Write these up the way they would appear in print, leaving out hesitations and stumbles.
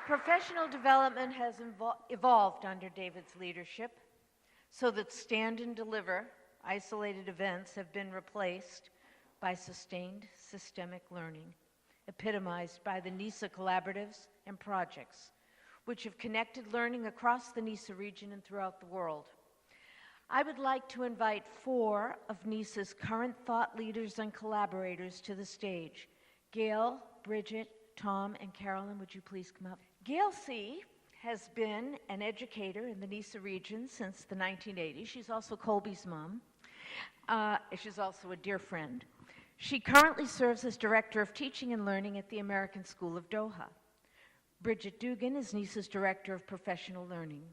Professional development has evolved under David's leadership so that stand and deliver isolated events have been replaced by sustained systemic learning, epitomized by the NESA collaboratives and projects, which have connected learning across the NESA region and throughout the world. I would like to invite 4 of NESA's current thought leaders and collaborators to the stage. Gail, Bridget, Tom, and Carolyn, would you please come up? Gail Seay has been an educator in the NESA region since the 1980s. She's also Colby's mom. She's also a dear friend. She currently serves as Director of Teaching and Learning at the American School of Doha. Bridget Doogan is NESA's Director of Professional Learning.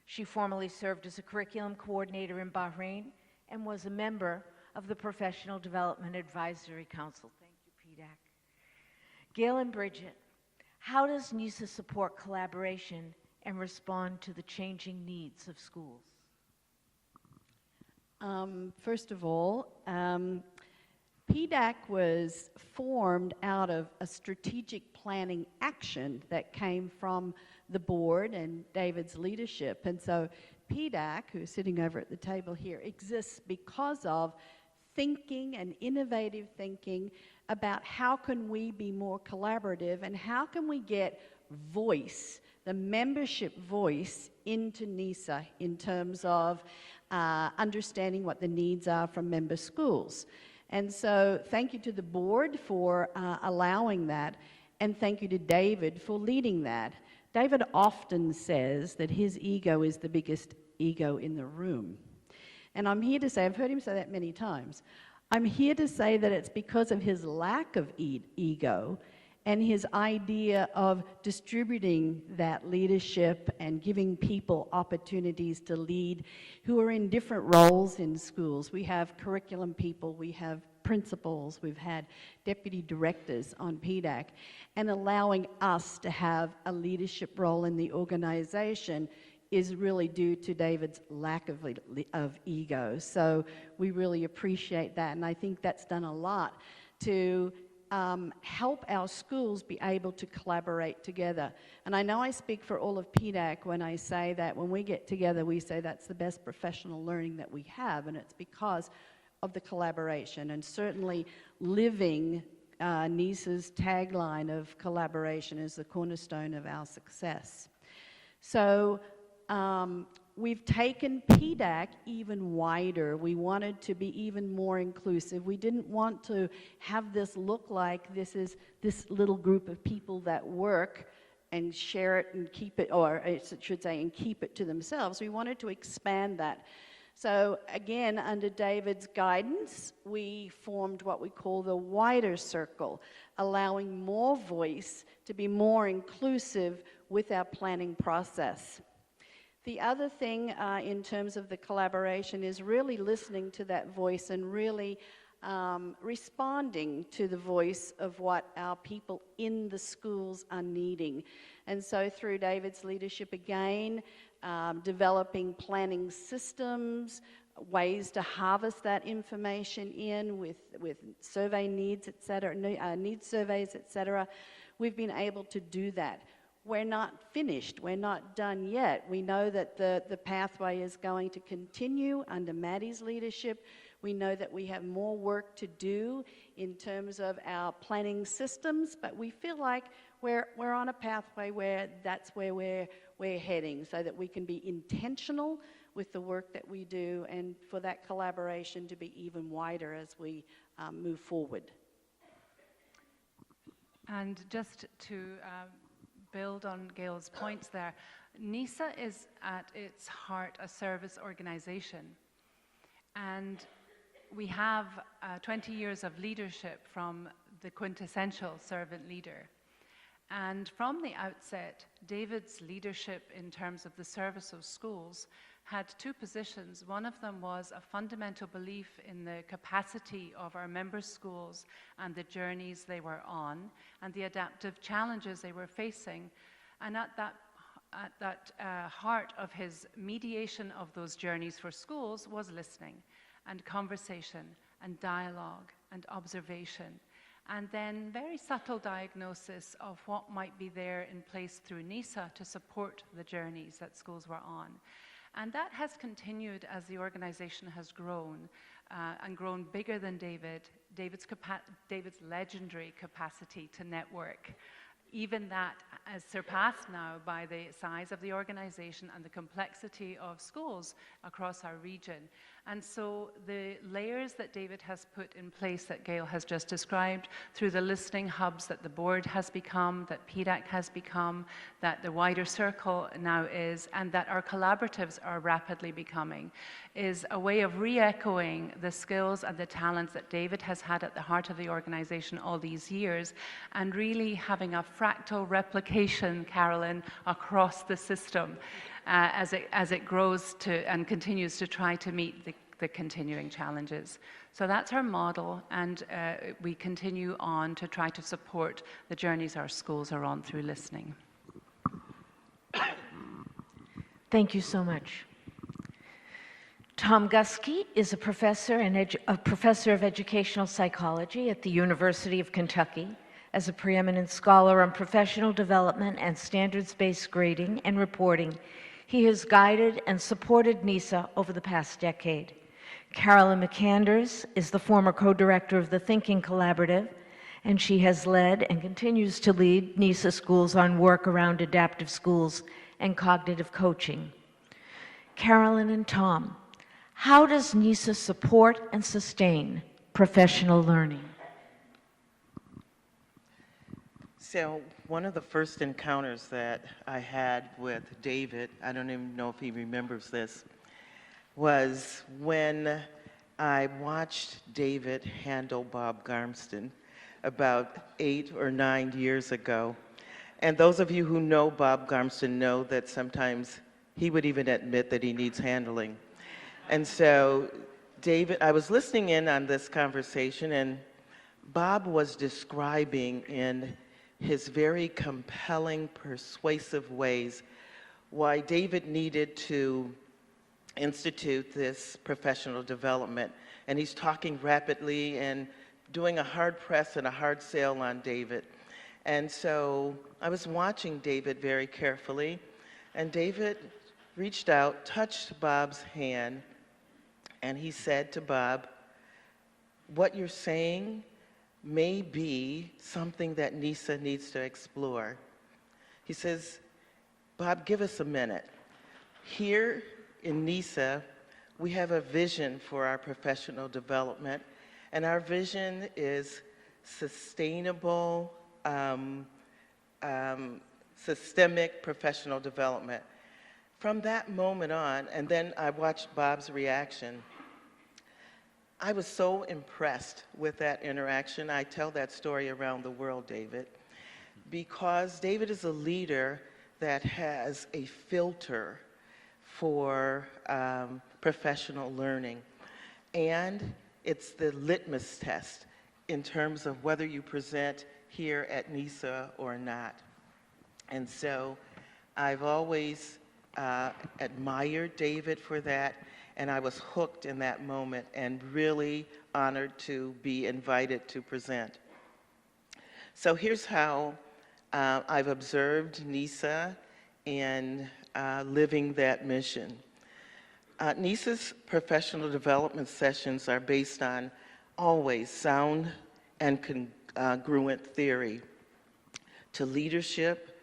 She formerly served as a curriculum coordinator in Bahrain and was a member of the Professional Development Advisory Council. Thank you, PDAC. Gail and Bridget, how does NESA support collaboration and respond to the changing needs of schools? First of all, PDAC was formed out of a strategic planning action that came from the board and David's leadership. And so PDAC, who's sitting over at the table here, exists because of thinking and innovative thinking about how can we be more collaborative and how can we get voice, the membership voice, into NESA in terms of understanding what the needs are from member schools. And so thank you to the board for allowing that, and thank you to David for leading that. David often says that his ego is the biggest ego in the room. And I'm here to say, I've heard him say that many times, I'm here to say that it's because of his lack of ego and his idea of distributing that leadership and giving people opportunities to lead who are in different roles in schools. We have curriculum people, we have principals, we've had deputy directors on PDAC, and allowing us to have a leadership role in the organization is really due to David's lack of ego. So we really appreciate that, and I think that's done a lot to help our schools be able to collaborate together. And I know I speak for all of PDAC when I say that when we get together, we say that's the best professional learning that we have, and it's because of the collaboration, and certainly living NESA's tagline of collaboration is the cornerstone of our success. So we've taken PDAC even wider. We wanted to be even more inclusive. We didn't want to have this look like this is this little group of people that work and share it and keep it, or I should say, and keep it to themselves. We wanted to expand that. So again, under David's guidance, we formed what we call the wider circle, allowing more voice to be more inclusive with our planning process. The other thing in terms of the collaboration is really listening to that voice and really responding to the voice of what our people in the schools are needing. And so through David's leadership again, developing planning systems, ways to harvest that information in with survey needs, et cetera, needs surveys, et cetera, we've been able to do that. We're not finished. We're not done yet. We know that the pathway is going to continue under Maddie's leadership. We know that we have more work to do in terms of our planning systems, but we feel like we're on a pathway where that's where we're heading, so that we can be intentional with the work that we do and for that collaboration to be even wider as we move forward. And just to build on Gail's points there, NESA is at its heart a service organization, and we have 20 years of leadership from the quintessential servant leader. And from the outset, David's leadership in terms of the service of schools had 2 positions. One of them was a fundamental belief in the capacity of our member schools and the journeys they were on and the adaptive challenges they were facing. And at that heart of his mediation of those journeys for schools was listening and conversation and dialogue and observation. and then very subtle diagnosis of what might be there in place through NESA to support the journeys that schools were on. And that has continued as the organization has grown and grown bigger than David's legendary capacity to network. Even that is surpassed now by the size of the organization and the complexity of schools across our region. And so the layers that David has put in place that Gail has just described, through the listening hubs that the board has become, that PDAC has become, that the wider circle now is, and that our collaboratives are rapidly becoming, is a way of re-echoing the skills and the talents that David has had at the heart of the organization all these years, and really having a fractal replication, Carolyn, across the system as it grows to and continues to try to meet the continuing challenges. So that's our model, and we continue on to try to support the journeys our schools are on through listening. Thank you so much. Tom Guskey is a professor of educational psychology at the University of Kentucky. As a preeminent scholar on professional development and standards-based grading and reporting, he has guided and supported NESA over the past decade. Carolyn McKanders is the former co-director of the Thinking Collaborative, and she has led and continues to lead NESA schools on work around adaptive schools and cognitive coaching. Carolyn and Tom, how does NESA support and sustain professional learning? So one of the first encounters that I had with David, I don't even know if he remembers this, was when I watched David handle Bob Garmston about 8 or 9 years ago. And those of you who know Bob Garmston know that sometimes he would even admit that he needs handling. And so David, I was listening in on this conversation, and Bob was describing in his very compelling, persuasive ways why David needed to institute this professional development. And he's talking rapidly and doing a hard press and a hard sell on David. And so I was watching David very carefully, and David reached out, touched Bob's hand, and he said to Bob, "What you're saying may be something that NESA needs to explore." He says, "Bob, give us a minute. Here in NESA, we have a vision for our professional development, and our vision is sustainable, systemic professional development." From that moment on, and then I watched Bob's reaction, I was so impressed with that interaction. I tell that story around the world, David, because David is a leader that has a filter for professional learning. And it's the litmus test in terms of whether you present here at NESA or not. And so I've always admired David for that, and I was hooked in that moment and really honored to be invited to present. So here's how I've observed NESA and living that mission. NESA's professional development sessions are based on always sound and congruent theory to leadership,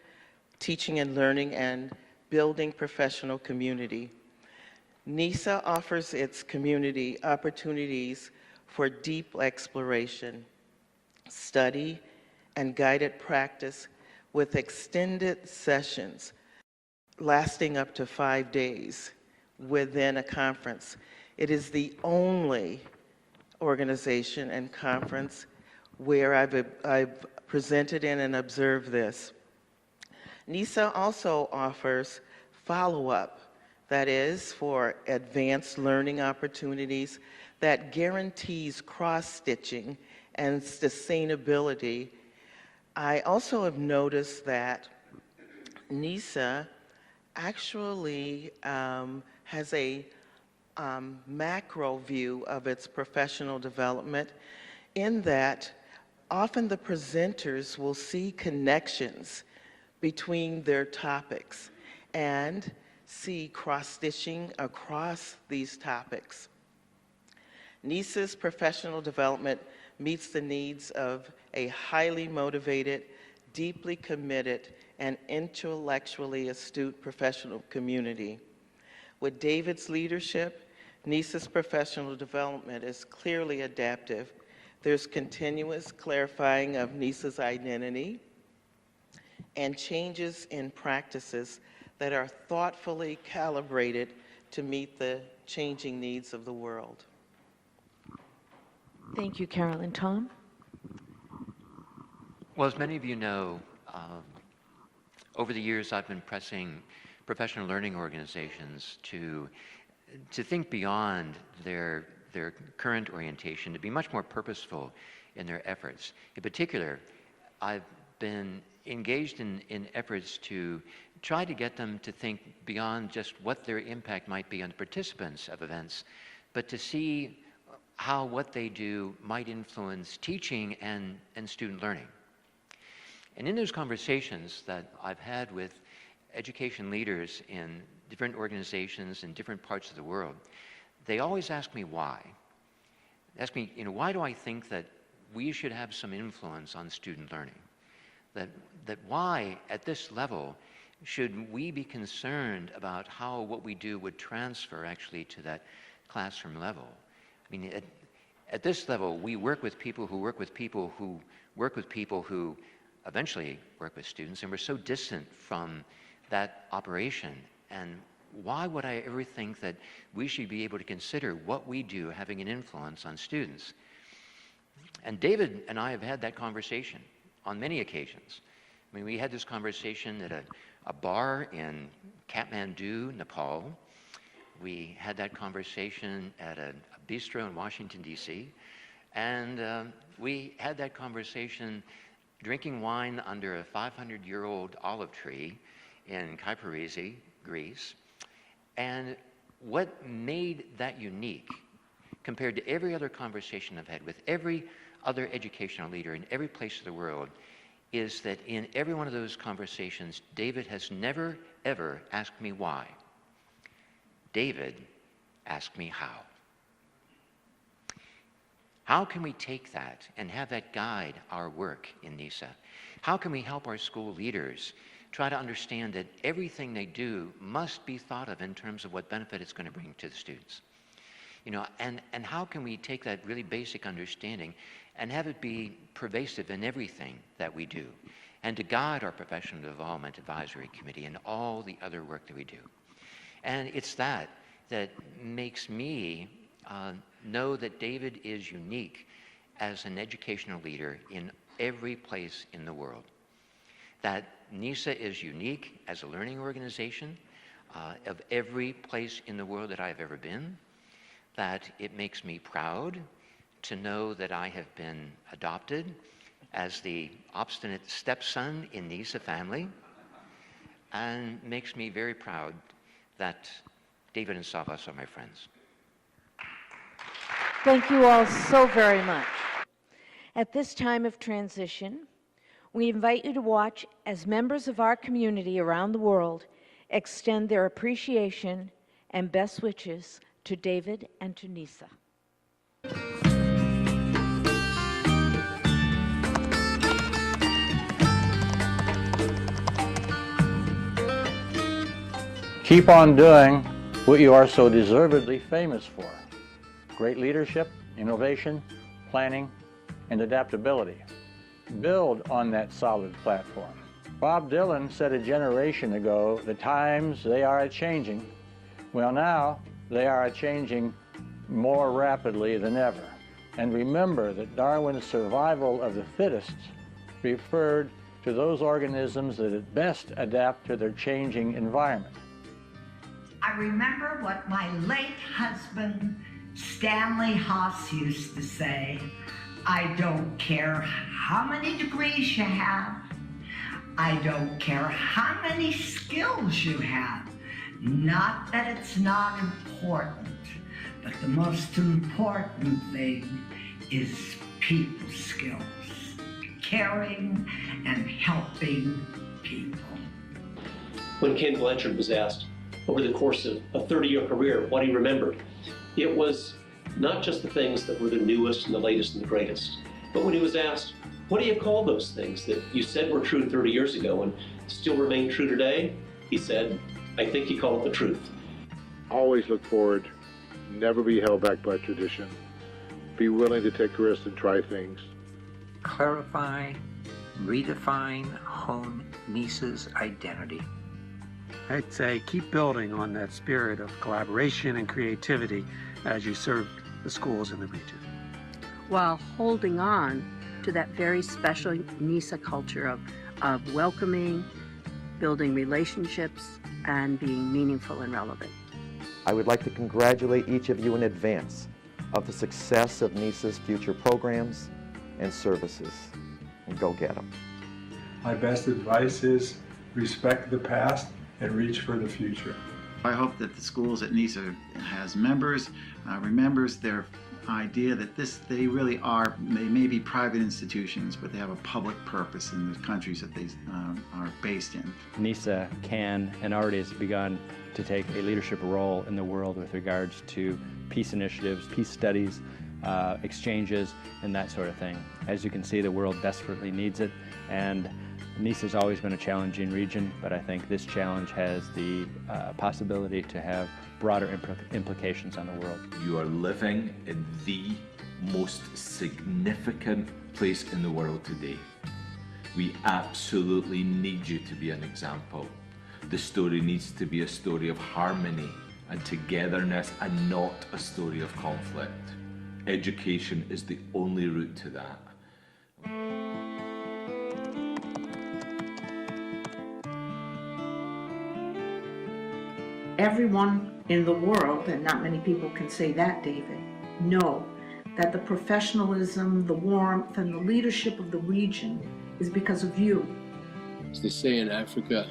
teaching and learning, and building professional community. NESA offers its community opportunities for deep exploration, study, and guided practice with extended sessions lasting up to 5 days within a conference. It is the only organization and conference where I've presented in and observed this. NESA also offers follow-up, that is, for advanced learning opportunities that guarantees cross-stitching and sustainability. I also have noticed that NESA actually has a macro view of its professional development, in that often the presenters will see connections between their topics and see cross-stitching across these topics. NESA's professional development meets the needs of a highly motivated, deeply committed, and intellectually astute professional community. With David's leadership, NESA's professional development is clearly adaptive. There's continuous clarifying of NESA's identity and changes in practices that are thoughtfully calibrated to meet the changing needs of the world. Thank you, Carolyn. Tom? Well, as many of you know, over the years I've been pressing professional learning organizations to think beyond their current orientation, to be much more purposeful in their efforts. In particular, I've been engaged in efforts to try to get them to think beyond just what their impact might be on the participants of events, but to see how what they do might influence teaching and student learning. And in those conversations that I've had with education leaders in different organizations in different parts of the world, they always ask me why. They ask me, why do I think that we should have some influence on student learning? That why, at this level, should we be concerned about how what we do would transfer actually to that classroom level? I mean, at this level, we work with people who work with people who work with people who eventually work with students, and we're so distant from that operation. And why would I ever think that we should be able to consider what we do having an influence on students? And David and I have had that conversation on many occasions. I mean, we had this conversation at a bar in Kathmandu, Nepal. We had that conversation at a bistro in Washington, D.C. And we had that conversation drinking wine under a 500-year-old olive tree in Kyparisi, Greece. And what made that unique compared to every other conversation I've had with every other educational leader in every place of the world is that in every one of those conversations, David has never, ever asked me why. David asked me how. How can we take that and have that guide our work in NESA? How can we help our school leaders try to understand that everything they do must be thought of in terms of what benefit it's going to bring to the students? And how can we take that really basic understanding and have it be pervasive in everything that we do, and to guide our Professional Development Advisory Committee and all the other work that we do? And it's that makes me know that David is unique as an educational leader in every place in the world. That NESA is unique as a learning organization of every place in the world that I've ever been. That it makes me proud to know that I have been adopted as the obstinate stepson in NESA family, and makes me very proud that David and Savas are my friends. Thank you all so very much. At this time of transition, we invite you to watch as members of our community around the world extend their appreciation and best wishes to David and to NESA. Keep on doing what you are so deservedly famous for. Great leadership, innovation, planning, and adaptability. Build on that solid platform. Bob Dylan said a generation ago, the times they are a-changing. Well, now they are a-changing more rapidly than ever. And remember that Darwin's survival of the fittest referred to those organisms that at best adapt to their changing environment. I remember what my late husband, Stanley Haas, used to say, I don't care how many degrees you have, I don't care how many skills you have, not that it's not important, but the most important thing is people skills. caring and helping people. When Ken Blanchard was asked over the course of a 30-year career what he remembered, it was not just the things that were the newest and the latest and the greatest, but when he was asked, what do you call those things that you said were true 30 years ago and still remain true today? He said, I think he called it the truth. Always look forward, never be held back by tradition, be willing to take risks and try things. Clarify, redefine, hone NESA's identity. I'd say keep building on that spirit of collaboration and creativity as you serve the schools in the region, while holding on to that very special NESA culture of welcoming, building relationships, and being meaningful and relevant. I would like to congratulate each of you in advance of the success of NESA's future programs and services. And go get them. My best advice is respect the past and reach for the future. I hope that the schools at NESA has members, remembers their idea that they really are, they may be private institutions, but they have a public purpose in the countries that they are based in. NESA can and already has begun to take a leadership role in the world with regards to peace initiatives, peace studies, exchanges, and that sort of thing. As you can see, the world desperately needs it, and NESA's always been a challenging region, but I think this challenge has the possibility to have broader implications on the world. You are living in the most significant place in the world today. We absolutely need you to be an example. The story needs to be a story of harmony and togetherness and not a story of conflict. Education is the only route to that. Everyone in the world, and not many people can say that, David, know that the professionalism, the warmth, and the leadership of the region is because of you. As they say in Africa,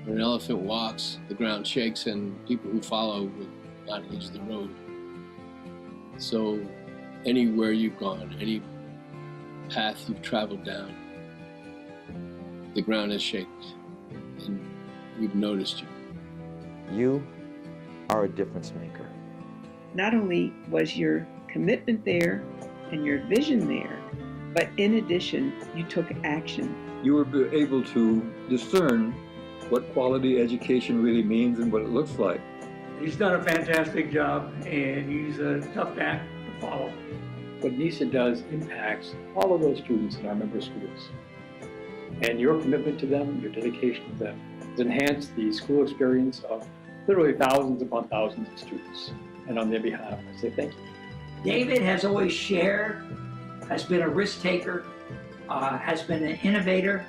when an elephant walks, the ground shakes, and people who follow will not lose the road. So anywhere you've gone, any path you've traveled down, the ground has shaken, and we've noticed you. You are a difference maker. Not only was your commitment there and your vision there, but in addition, you took action. You were able to discern what quality education really means and what it looks like. He's done a fantastic job, and he's a tough act to follow. What NESA does impacts all of those students in our member schools. And your commitment to them, your dedication to them, has enhanced the school experience of literally thousands upon thousands of students. And on their behalf, I say thank you. David has always shared, has been a risk taker, has been an innovator,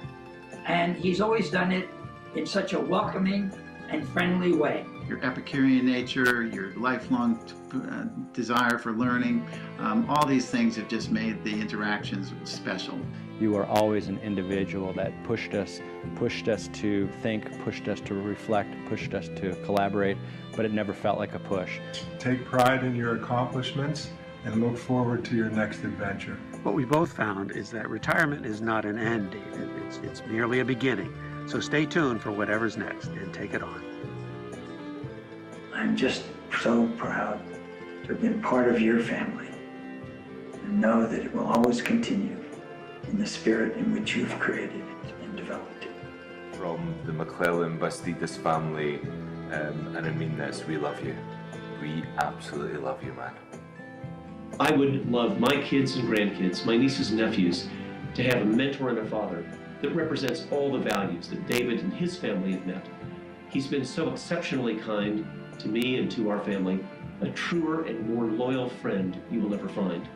and he's always done it in such a welcoming and friendly way. Your Epicurean nature, your lifelong desire for learning, all these things have just made the interactions special. You were always an individual that pushed us to think, pushed us to reflect, pushed us to collaborate, but it never felt like a push. Take pride in your accomplishments and look forward to your next adventure. What we both found is that retirement is not an end, David. It's merely a beginning. So stay tuned for whatever's next and take it on. I'm just so proud to have been part of your family and know that it will always continue in the spirit in which you've created and developed it. From the McClellan-Bastidas family, and I mean this, we love you. We absolutely love you, man. I would love my kids and grandkids, my nieces and nephews, to have a mentor and a father that represents all the values that David and his family have met. He's been so exceptionally kind to me and to our family, a truer and more loyal friend you will never find.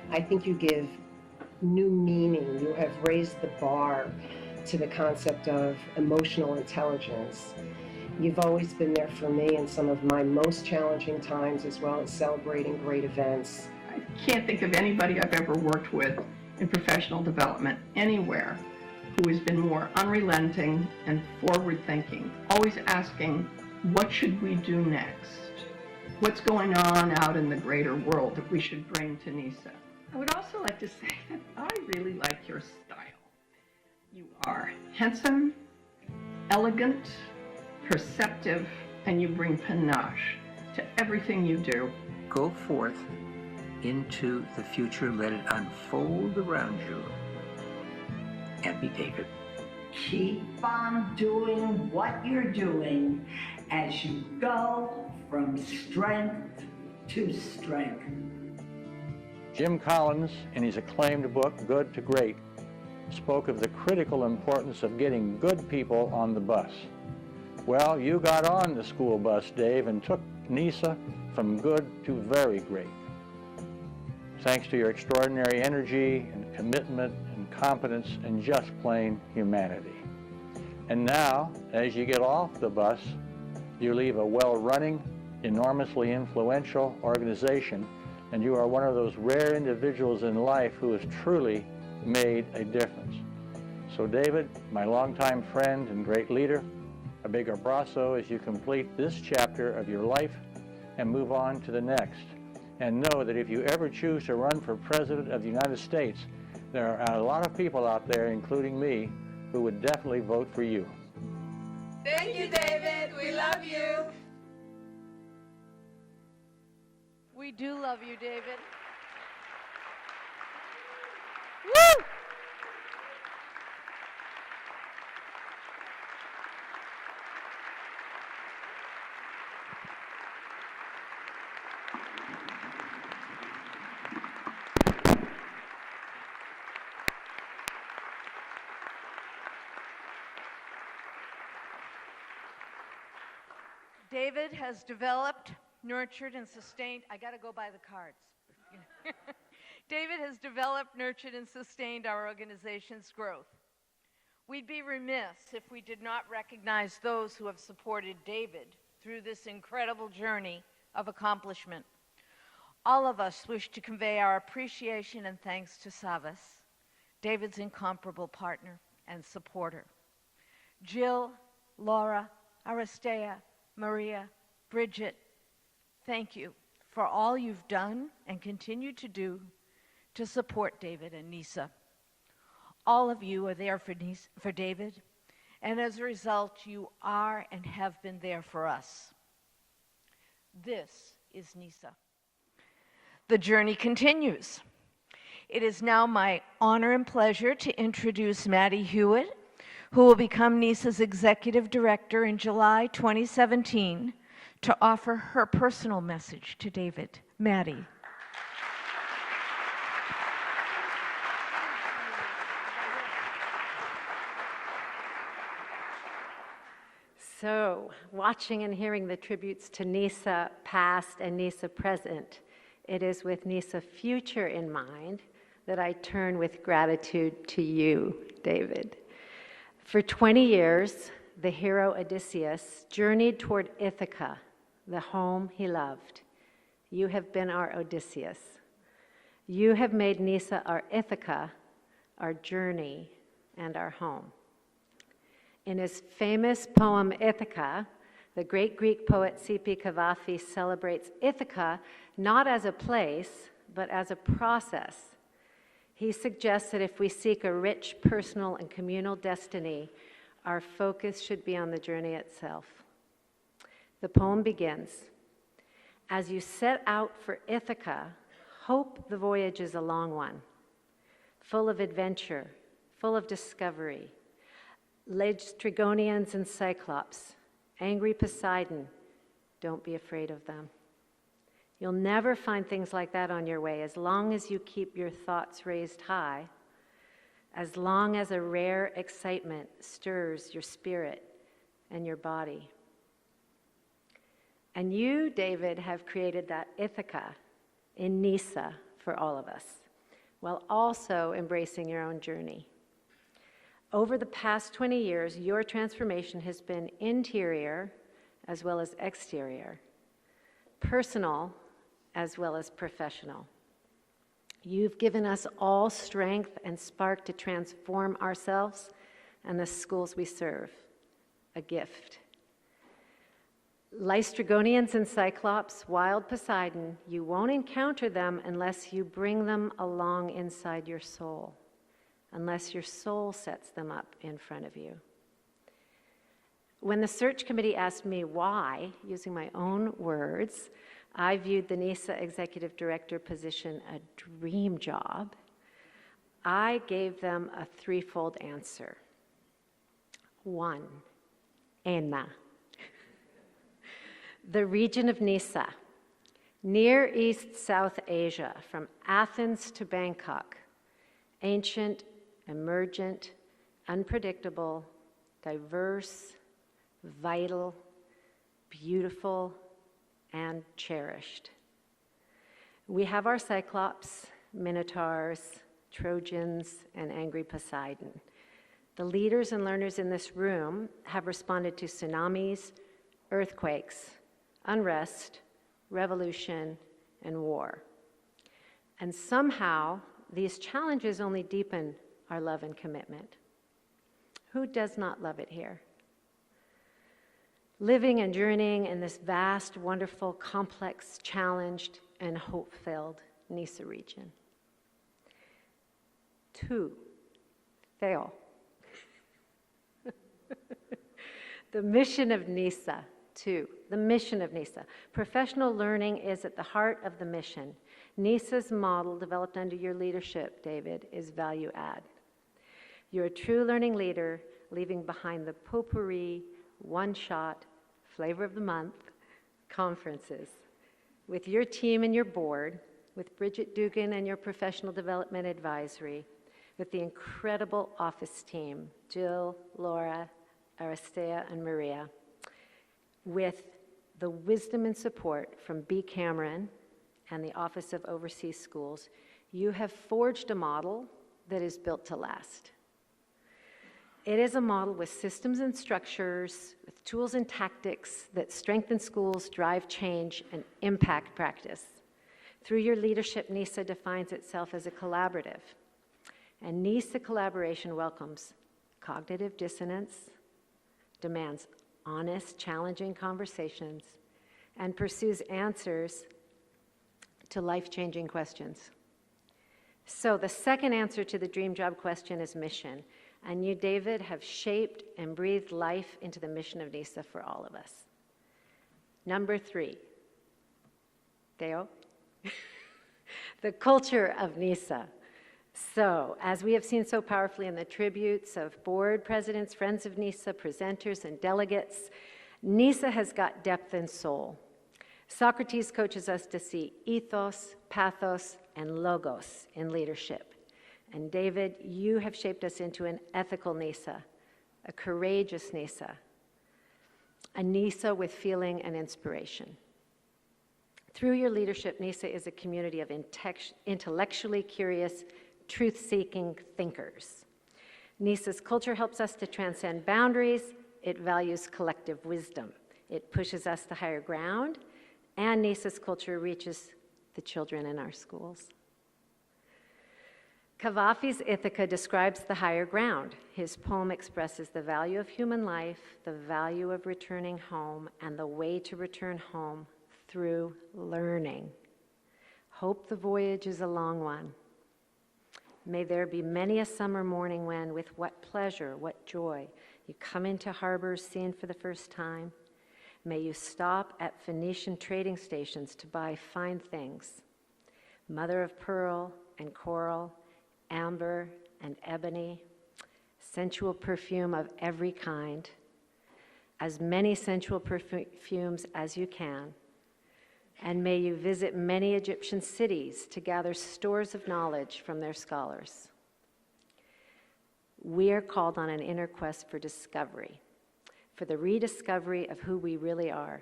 I think you give new meaning. You have raised the bar to the concept of emotional intelligence. You've always been there for me in some of my most challenging times, as well as celebrating great events. I can't think of anybody I've ever worked with in professional development anywhere who has been more unrelenting and forward-thinking, always asking, what should we do next? What's going on out in the greater world that we should bring to NESA? I would also like to say that I really like your style. You are handsome, elegant, perceptive, and you bring panache to everything you do. Go forth into the future, let it unfold around you, and be David. Keep on doing what you're doing as you go from strength to strength. Jim Collins, in his acclaimed book, Good to Great, spoke of the critical importance of getting good people on the bus. Well, you got on the school bus, Dave, and took NESA from good to very great. Thanks to your extraordinary energy and commitment and competence and just plain humanity. And now, as you get off the bus, you leave a well-running, enormously influential organization, and you are one of those rare individuals in life who has truly made a difference. So David, my longtime friend and great leader, a big abrazo as you complete this chapter of your life and move on to the next. And know that if you ever choose to run for President of the United States, there are a lot of people out there, including me, who would definitely vote for you. Thank you, David. We love you. We do love you, David. Woo! David has developed, nurtured, and sustained, I gotta go by the cards. David has developed, nurtured, and sustained our organization's growth. We'd be remiss if we did not recognize those who have supported David through this incredible journey of accomplishment. All of us wish to convey our appreciation and thanks to Savas, David's incomparable partner and supporter. Jill, Laura, Aristea, Maria, Bridget, thank you for all you've done and continue to do to support David and NESA. All of you are there for David, and as a result, you are and have been there for us. This is NESA. The journey continues. It is now my honor and pleasure to introduce Madeleine Hewitt, who will become NESA's Executive Director in July 2017, to offer her personal message to David. Maddie. So, watching and hearing the tributes to NESA past and NESA present, it is with NESA future in mind that I turn with gratitude to you, David. For 20 years, the hero Odysseus journeyed toward Ithaca, the home he loved. You have been our Odysseus. You have made NESA our Ithaca, our journey, and our home. In his famous poem Ithaca, the great Greek poet C.P. Cavafy celebrates Ithaca not as a place, but as a process. He suggests that if we seek a rich personal and communal destiny, our focus should be on the journey itself. The poem begins, "As you set out for Ithaca, hope the voyage is a long one, full of adventure, full of discovery, Laestrygonians and Cyclops, angry Poseidon, don't be afraid of them. You'll never find things like that on your way as long as you keep your thoughts raised high, as long as a rare excitement stirs your spirit and your body. And you, David, have created that Ithaca in NESA for all of us, while also embracing your own journey. Over the past 20 years, your transformation has been interior as well as exterior, personal as well as professional. You've given us all strength and spark to transform ourselves and the schools we serve, a gift. Lystrigonians and Cyclops, wild Poseidon, you won't encounter them unless you bring them along inside your soul, unless your soul sets them up in front of you. When the search committee asked me why, using my own words, I viewed the NESA executive director position a dream job, I gave them a threefold answer. 1, ENA. The region of NESA, Near East South Asia, from Athens to Bangkok, ancient, emergent, unpredictable, diverse, vital, beautiful, and cherished. We have our Cyclops, Minotaurs, Trojans, and angry Poseidon. The leaders and learners in this room have responded to tsunamis, earthquakes, unrest, revolution, and war. And somehow, these challenges only deepen our love and commitment. Who does not love it here? Living and journeying in this vast, wonderful, complex, challenged, and hope-filled NESA region. 2, Theo. The mission of NESA. 2, the mission of NESA. Professional learning is at the heart of the mission. NESA's model, developed under your leadership, David, is value add. You're a true learning leader, leaving behind the potpourri, one-shot, flavor of the month conferences. With your team and your board, with Bridget Doogan and your professional development advisory, with the incredible office team, Jill, Laura, Aristea, and Maria, with the wisdom and support from B. Cameron and the Office of Overseas Schools, you have forged a model that is built to last. It is a model with systems and structures, with tools and tactics that strengthen schools, drive change, and impact practice. Through your leadership, NESA defines itself as a collaborative. And NESA collaboration welcomes cognitive dissonance, demands honest, challenging conversations, and pursues answers to life-changing questions. So the second answer to the dream job question is mission. And you, David, have shaped and breathed life into the mission of NESA for all of us. Number 3, Theo, the culture of NESA. So, as we have seen so powerfully in the tributes of board presidents, friends of NESA, presenters, and delegates, NESA has got depth and soul. Socrates coaches us to see ethos, pathos, and logos in leadership. And David, you have shaped us into an ethical NESA, a courageous NESA, a NESA with feeling and inspiration. Through your leadership, NESA is a community of intellectually curious, truth-seeking thinkers. NESA's culture helps us to transcend boundaries. It values collective wisdom. It pushes us to higher ground, and NESA's culture reaches the children in our schools. Cavafy's Ithaca describes the higher ground. His poem expresses the value of human life, the value of returning home, and the way to return home through learning. Hope the voyage is a long one. May there be many a summer morning when, with what pleasure, what joy, you come into harbors seen for the first time. May you stop at Phoenician trading stations to buy fine things, mother of pearl and coral, amber and ebony, sensual perfume of every kind, as many sensual perfumes as you can. And may you visit many Egyptian cities to gather stores of knowledge from their scholars. We are called on an inner quest for discovery, for the rediscovery of who we really are.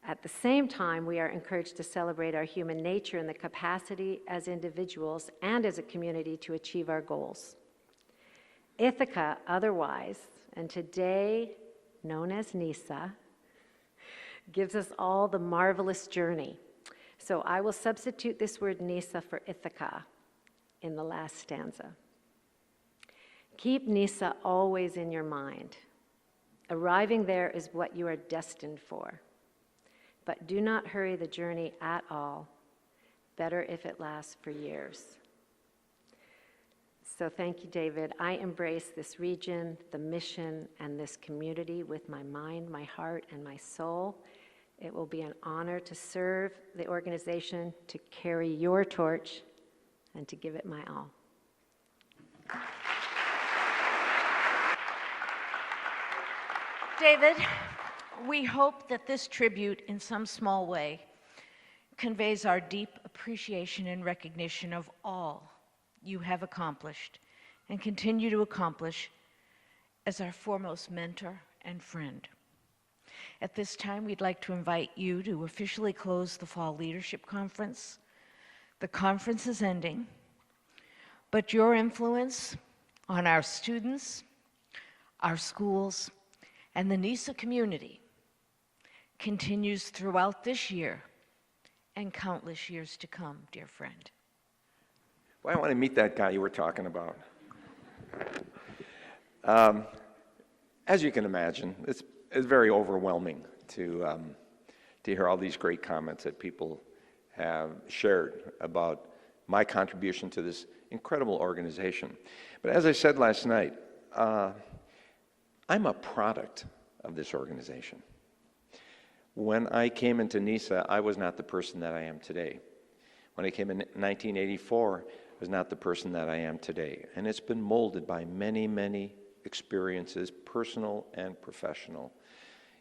At the same time, we are encouraged to celebrate our human nature and the capacity as individuals and as a community to achieve our goals. Ithaca, otherwise, and today known as NESA, gives us all the marvelous journey. So I will substitute this word NESA for Ithaca in the last stanza. Keep NESA always in your mind. Arriving there is what you are destined for. But do not hurry the journey at all. Better if it lasts for years. So thank you, David. I embrace this region, the mission, and this community with my mind, my heart, and my soul. It will be an honor to serve the organization, to carry your torch, and to give it my all. David, we hope that this tribute, in some small way, conveys our deep appreciation and recognition of all you have accomplished and continue to accomplish as our foremost mentor and friend. At this time, we'd like to invite you to officially close the Fall Leadership Conference. The conference is ending, but your influence on our students, our schools, and the NESA community continues throughout this year and countless years to come, dear friend. Well, I want to meet that guy you were talking about. As you can imagine, it's very overwhelming to hear all these great comments that people have shared about my contribution to this incredible organization. But as I said last night, I'm a product of this organization. When I came into NESA, I was not the person that I am today. When I came in 1984, I was not the person that I am today. And it's been molded by many, many experiences, personal and professional,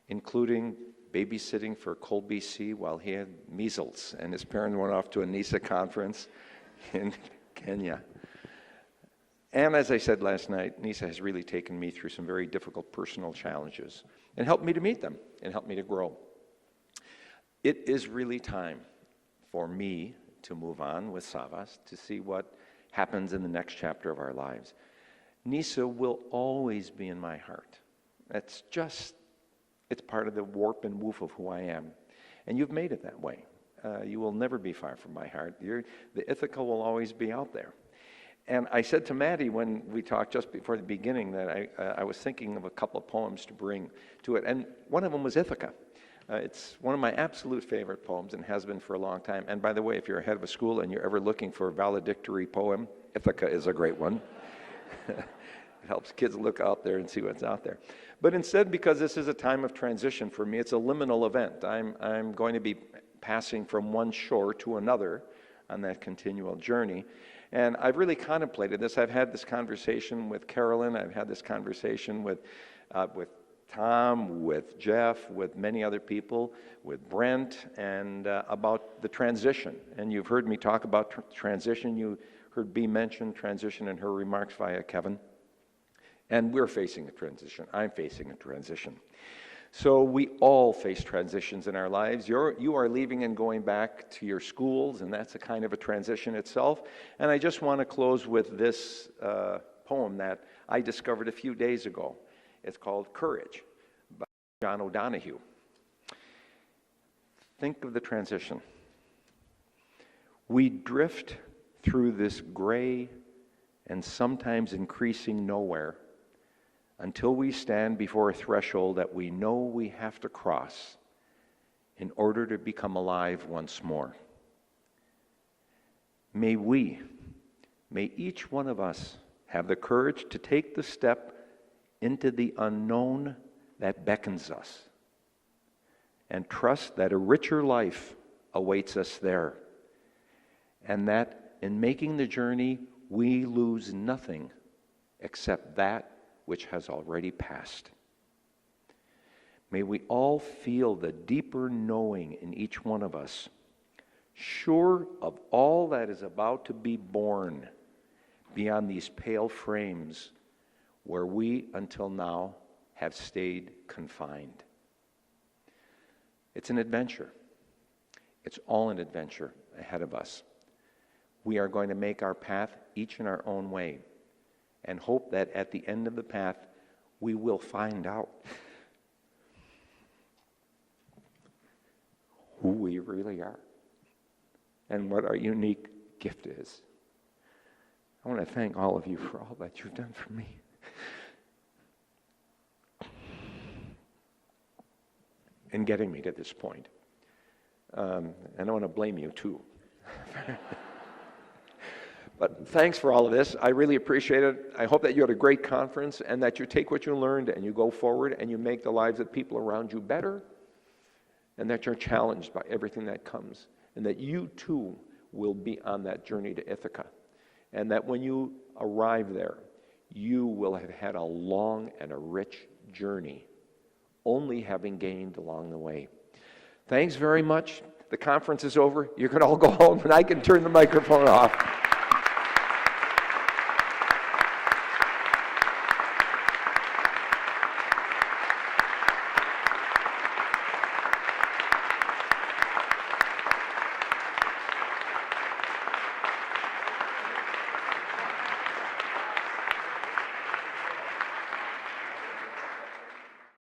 including babysitting for Colby C. while he had measles and his parents went off to a NESA conference in Kenya. And as I said last night, NESA has really taken me through some very difficult personal challenges and helped me to meet them and helped me to grow. It is really time for me to move on with Savas to see what happens in the next chapter of our lives. NESA will always be in my heart. It's part of the warp and woof of who I am. And you've made it that way. You will never be far from my heart. The Ithaca will always be out there. And I said to Maddie when we talked just before the beginning that I was thinking of a couple of poems to bring to it. And one of them was Ithaca. It's one of my absolute favorite poems and has been for a long time. And by the way, if you're head of a school and you're ever looking for a valedictory poem, Ithaca is a great one. It helps kids look out there and see what's out there. But instead, because this is a time of transition for me, it's a liminal event. I'm going to be passing from one shore to another on that continual journey. And I've really contemplated this. I've had this conversation with Carolyn. I've had this conversation with Tom, with Jeff, with many other people, with Brent, and about the transition. And you've heard me talk about transition. You heard Bea mention transition in her remarks via Kevin. And we're facing a transition. I'm facing a transition. So we all face transitions in our lives. You are leaving and going back to your schools, and that's a kind of a transition itself. And I just want to close with this poem that I discovered a few days ago. It's called Courage by John O'Donohue. Think of the transition. We drift through this gray and sometimes increasing nowhere until we stand before a threshold that we know we have to cross in order to become alive once more. May each one of us have the courage to take the step into the unknown that beckons us and trust that a richer life awaits us there, and that in making the journey we lose nothing except that which has already passed. May we all feel the deeper knowing in each one of us, sure of all that is about to be born beyond these pale frames where we until now have stayed confined. It's an adventure. It's all an adventure ahead of us. We are going to make our path each in our own way and hope that at the end of the path, we will find out who we really are and what our unique gift is. I want to thank all of you for all that you've done for me. in getting me to this point. And I want to blame you too. But thanks for all of this. I really appreciate it. I hope that you had a great conference and that you take what you learned and you go forward and you make the lives of people around you better, and that you're challenged by everything that comes, and that you too will be on that journey to Ithaca, and that when you arrive there, you will have had a long and a rich journey, only having gained along the way. Thanks very much. The conference is over. You can all go home and I can turn the microphone off.